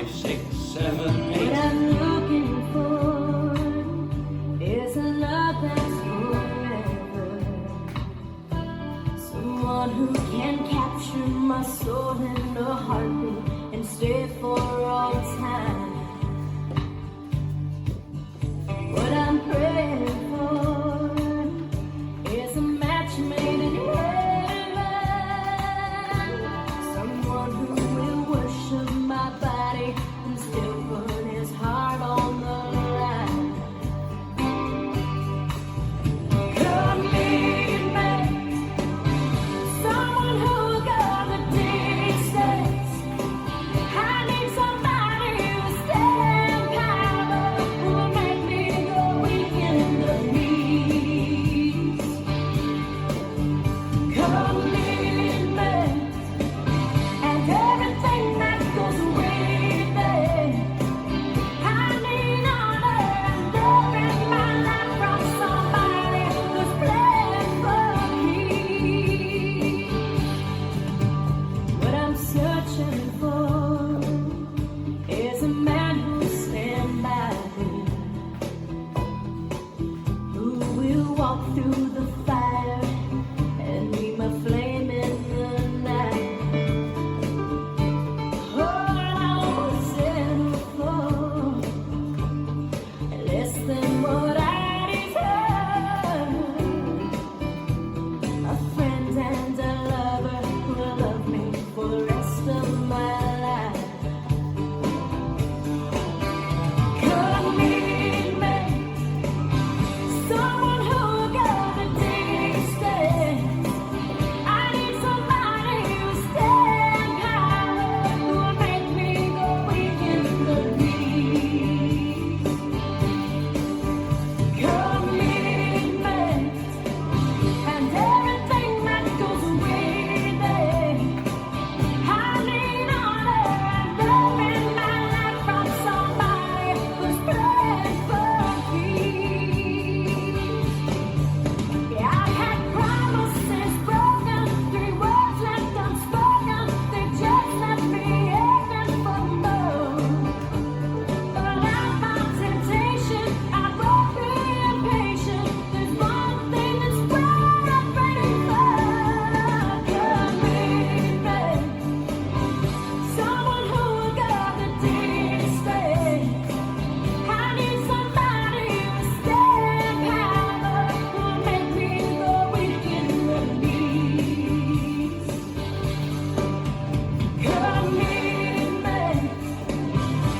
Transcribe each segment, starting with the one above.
5, 6, 7, 8. What I'm looking for is a love that's forever. Someone who can capture my soul in a heartbeat and stay for all time. What I'm praying for is a match made in heaven. Someone who will worship my body and still put his heart on the line. Commitment, someone who will go the distance. I need somebody who'll stand power, who will make me go weak in the knees. Commitment, and everything that goes with it. I need honor and love in my life from somebody who's playing for keeps. What I'm searching for is a man who'll stand by me, who will walk through the fire and be my flame in the night. All I wanna settle for, less than what I deserve. A friend and a lover who will love me for the rest of my life. Commitment, someone who will go the distance. I need somebody who'll stand power, who will make me go weak in the knees. Commitment, and everything that goes with it. I need honor and love in my life from somebody who's playing for keeps. Yeah, I've had promises broken, 3 words left unspoken. They just left me aching for more. But I'm on temptation, I won't be impatient. There's one thing that's what I'm ready for. Commitment, someone who will go the distance. I need somebody who'll stand power, who'll make me go weak in the knees. Commitment,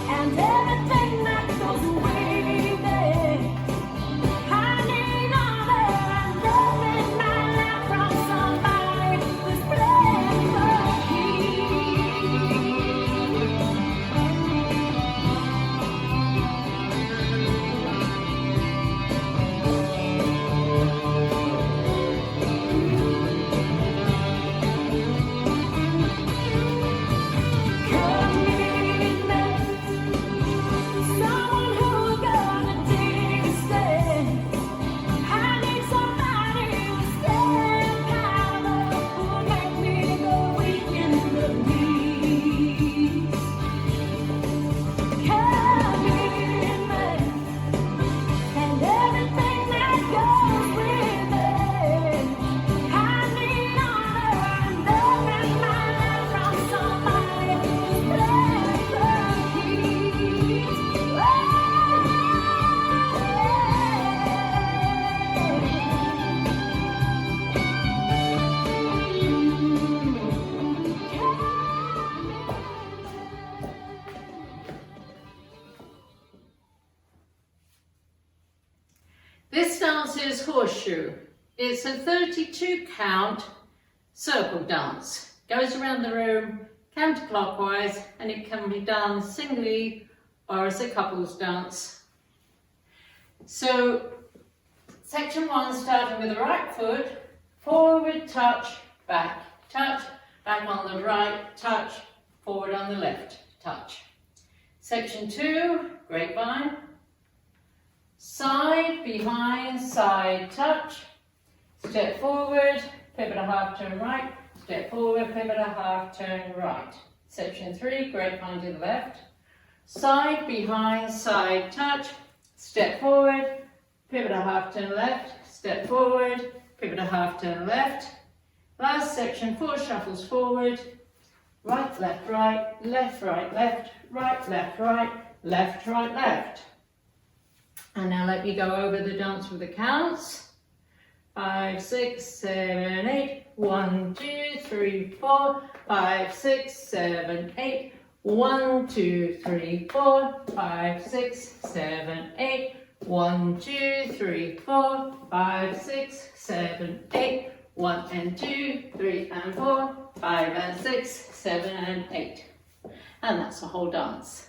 and everything that goes with it. I need honor and love in my life from somebody who's playing for Commitment, someone who will go the distance. I need somebody who'll stand power, who will make me go weak in the knees. Commitment, and everything that goes with it. I need honor and love in my life from somebody who's playing for keeps. This dance is Horseshoe. It's a 32 count circle dance. Goes around the room counterclockwise, and it can be done singly or as a couples dance. So section 1, starting with the right foot, forward, touch, back on the right, touch, forward on the left, touch. Section 2, grapevine, side, behind, side, touch, step forward, pivot a half turn right, step forward, pivot a half turn right. Section 3, grapevine to the left, Side, behind, side, touch, step forward, pivot a half turn left, step forward, pivot a half turn left. Last section, 4 shuffles forward, right, left, right, left, right, left, right, left, right, left, right, left. And now let me go over the dance with the counts. 5, 6, 7, 8. 1, 2, 3, 4. 5, 6, 7, 8. 1, 2, 3, 4. 5, 6, 7, 8. 1, 2, 3, 4. 5, 6, 7, 8. 1 and 2, 3 and 4. 5 and 6, 7 and 8. And that's the whole dance.